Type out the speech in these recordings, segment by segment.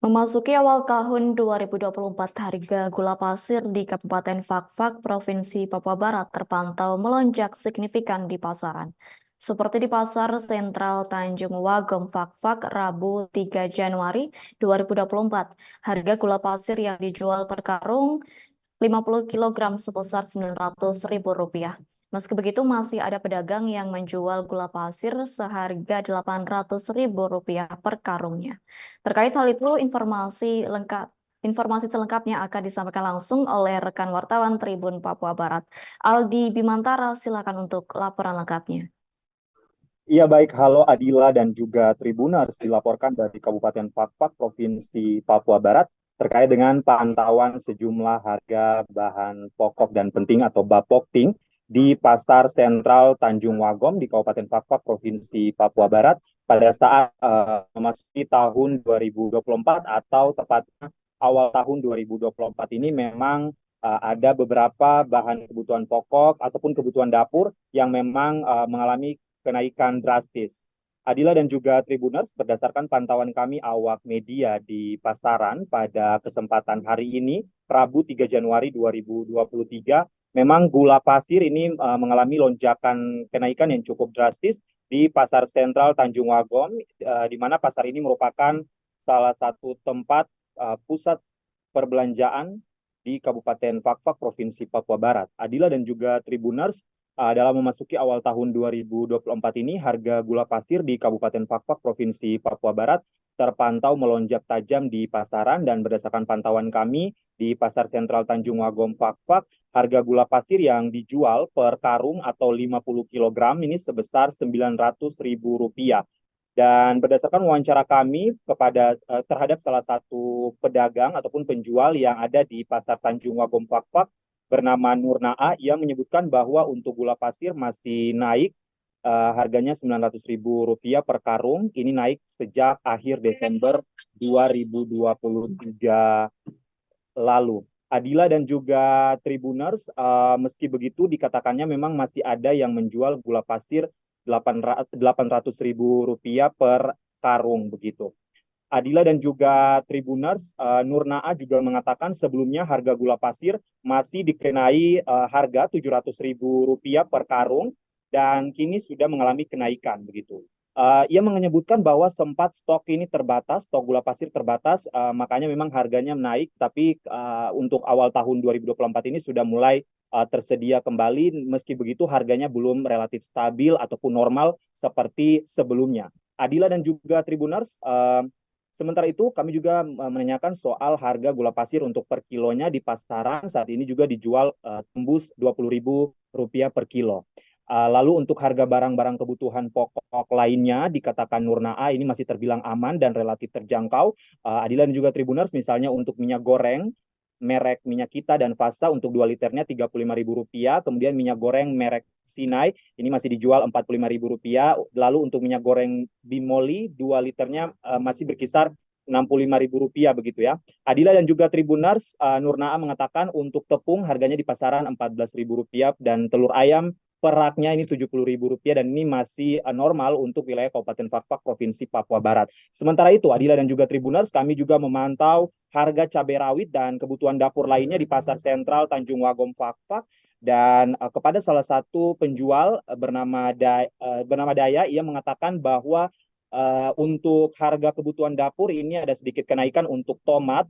Memasuki awal tahun 2024, harga gula pasir di Kabupaten Fakfak, Provinsi Papua Barat terpantau melonjak signifikan di pasaran. Seperti di Pasar Sentral Tanjung Wagom Fakfak, Rabu 3 Januari 2024, harga gula pasir yang dijual per karung 50 kilogram sebesar Rp900.000. Meski begitu, masih ada pedagang yang menjual gula pasir seharga Rp800.000 per karungnya. Terkait hal itu, informasi selengkapnya akan disampaikan langsung oleh rekan wartawan Tribun Papua Barat, Aldi Bimantara. Silakan untuk laporan lengkapnya. Iya baik, halo Adila dan juga Tribuners dilaporkan dari Kabupaten Fakfak, Provinsi Papua Barat terkait dengan pantauan sejumlah harga bahan pokok dan penting atau Bapokting di Pasar Sentral Tanjung Wagom di Kabupaten Fakfak, Provinsi Papua Barat pada saat memasuki tahun 2024 atau tepatnya awal tahun 2024 ini memang ada beberapa bahan kebutuhan pokok ataupun kebutuhan dapur yang memang mengalami kenaikan drastis. Adila dan juga Tribuners, berdasarkan pantauan kami awak media di pasaran pada kesempatan hari ini, Rabu 3 Januari 2023, memang gula pasir ini mengalami lonjakan kenaikan yang cukup drastis di Pasar Sentral Tanjung Wagom, di mana pasar ini merupakan salah satu tempat pusat perbelanjaan di Kabupaten Fakfak, Provinsi Papua Barat. Adila dan juga Tribuners, dalam memasuki awal tahun 2024 ini, harga gula pasir di Kabupaten Fakfak, Provinsi Papua Barat terpantau melonjak tajam di pasaran dan berdasarkan pantauan kami di Pasar Sentral Tanjung Wagom Fakfak, harga gula pasir yang dijual per karung atau 50 kilogram ini sebesar Rp900.000. Dan berdasarkan wawancara kami terhadap salah satu pedagang ataupun penjual yang ada di Pasar Tanjung Wagom Fakfak bernama Nurnaa, ia menyebutkan bahwa untuk gula pasir masih naik, harganya Rp900.000 per karung. Ini naik sejak akhir Desember 2023 lalu. Adila dan juga Tribuners, meski begitu dikatakannya memang masih ada yang menjual gula pasir Rp800.000 per karung begitu. Adila dan juga Tribuners, Nurnaa juga mengatakan sebelumnya harga gula pasir masih dikenai harga Rp700.000 per karung dan kini sudah mengalami kenaikan begitu. Ia menyebutkan bahwa sempat stok ini terbatas, stok gula pasir terbatas, makanya memang harganya naik, tapi untuk awal tahun 2024 ini sudah mulai tersedia kembali, meski begitu harganya belum relatif stabil ataupun normal seperti sebelumnya. Adila dan juga Tribuners, sementara itu, kami juga menanyakan soal harga gula pasir untuk per kilonya di pasaran saat ini juga dijual tembus Rp20.000 per kilo. Lalu untuk harga barang-barang kebutuhan pokok lainnya dikatakan Nurnaa ini masih terbilang aman dan relatif terjangkau. Adila dan juga Tribuners, misalnya untuk minyak goreng merek minyak kita dan Fasa untuk 2 liternya Rp35.000, kemudian minyak goreng merek Sinai ini masih dijual Rp45.000, lalu untuk minyak goreng Bimoli 2 liternya masih berkisar Rp65.000 begitu ya. Adila dan juga Tribuners, Nurnaa mengatakan untuk tepung harganya di pasaran Rp14.000 dan telur ayam peraknya ini Rp70.000 dan ini masih normal untuk wilayah Kabupaten Fakfak, Provinsi Papua Barat. Sementara itu, Adila dan juga Tribuners, kami juga memantau harga cabai rawit dan kebutuhan dapur lainnya di Pasar Sentral Tanjung Wagom Fakfak. Dan kepada salah satu penjual bernama Daya, ia mengatakan bahwa untuk harga kebutuhan dapur ini ada sedikit kenaikan untuk tomat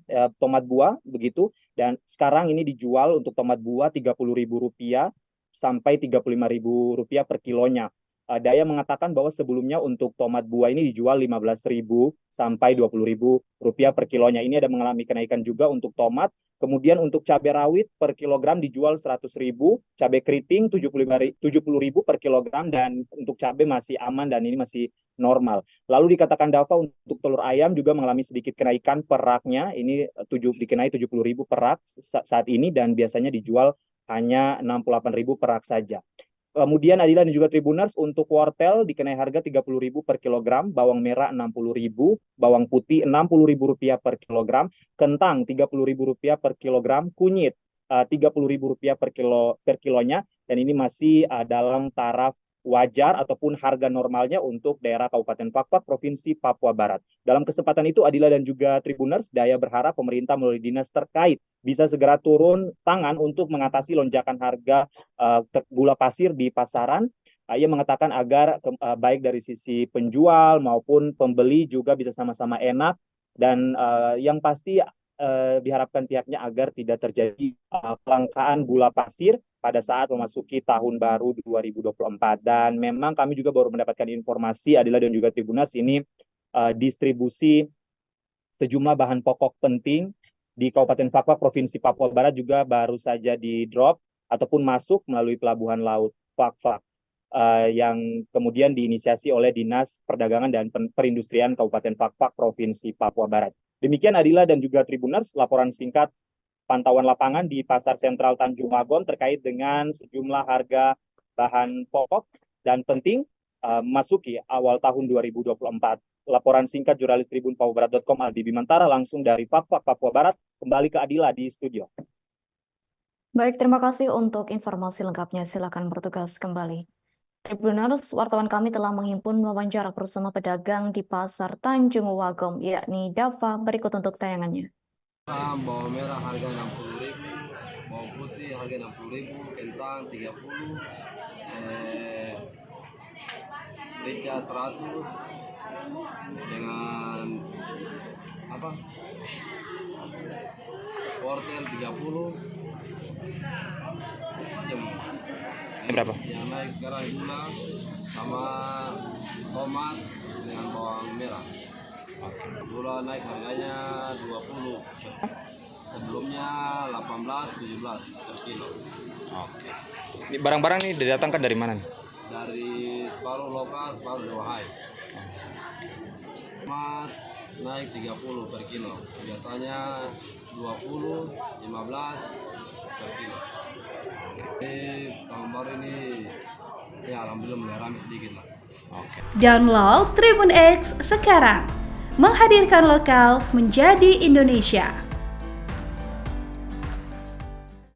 buah begitu. Dan sekarang ini dijual untuk tomat buah Rp30.000 sampai Rp35.000 per kilonya. Daya mengatakan bahwa sebelumnya untuk tomat buah ini dijual Rp15.000 sampai Rp20.000 per kilonya. Ini ada mengalami kenaikan juga untuk tomat. Kemudian untuk cabai rawit per kilogram dijual Rp100.000, cabai keriting Rp70.000 per kilogram, dan untuk cabai masih aman dan ini masih normal. Lalu dikatakan Dava untuk telur ayam juga mengalami sedikit kenaikan peraknya. Ini dikenai Rp70.000 perak saat ini dan biasanya dijual hanya Rp68.000 perak saja. Kemudian Adila dan juga Tribuners, untuk wortel dikenai harga Rp30.000 per kilogram, bawang merah Rp60.000, bawang putih Rp60.000 per kilogram, kentang Rp30.000 per kilogram, kunyit Rp30.000 per kilonya, dan ini masih dalam taraf wajar ataupun harga normalnya untuk daerah Kabupaten Fakfak, Provinsi Papua Barat. Dalam kesempatan itu, Adila dan juga Tribuners, Daya berharap pemerintah melalui dinas terkait bisa segera turun tangan untuk mengatasi lonjakan harga gula pasir di pasaran. Ia mengatakan agar baik dari sisi penjual maupun pembeli juga bisa sama-sama enak, dan yang pasti diharapkan pihaknya agar tidak terjadi kelangkaan gula pasir pada saat memasuki tahun baru 2024. Dan memang kami juga baru mendapatkan informasi, Adila dan juga Tribuners, ini distribusi sejumlah bahan pokok penting di Kabupaten Fakfak, Provinsi Papua Barat juga baru saja di drop ataupun masuk melalui Pelabuhan Laut Fakfak, yang kemudian diinisiasi oleh Dinas Perdagangan dan Perindustrian Kabupaten Fakfak, Provinsi Papua Barat. Demikian Adila dan juga Tribuners, laporan singkat pantauan lapangan di Pasar Sentral Tanjung Magon terkait dengan sejumlah harga bahan pokok dan penting memasuki awal tahun 2024. Laporan singkat jurnalis Tribun Pawabarat.com Aldi Bimantara langsung dari Fakfak, Papua Barat. Kembali ke Adila di studio. Baik, terima kasih untuk informasi lengkapnya. Silakan bertugas kembali. Tribuners, wartawan kami telah menghimpun wawancara bersama pedagang di Pasar Tanjung Wagom, yakni Dava. Berikut untuk tayangannya. Bawang merah harga 60.000, bawang putih harga 60.000, kentang 30, merica 100, dengan apa? Wortel 30. Berapa? Yang naik sekarang gula sama tomat dengan bawang merah. Gula naik harganya 20. Sebelumnya 18, 17 per kilo. Oke. Ini barang-barang ini didatangkan dari mana nih? Dari separuh lokal, separuh Shanghai. Tomat naik 30 per kilo. Biasanya 20, 15 per kilo. Tahun baru ini ya alhamdulillah mengalami sedikit lah. Oke. Download Tribun X sekarang. Menghadirkan lokal menjadi Indonesia.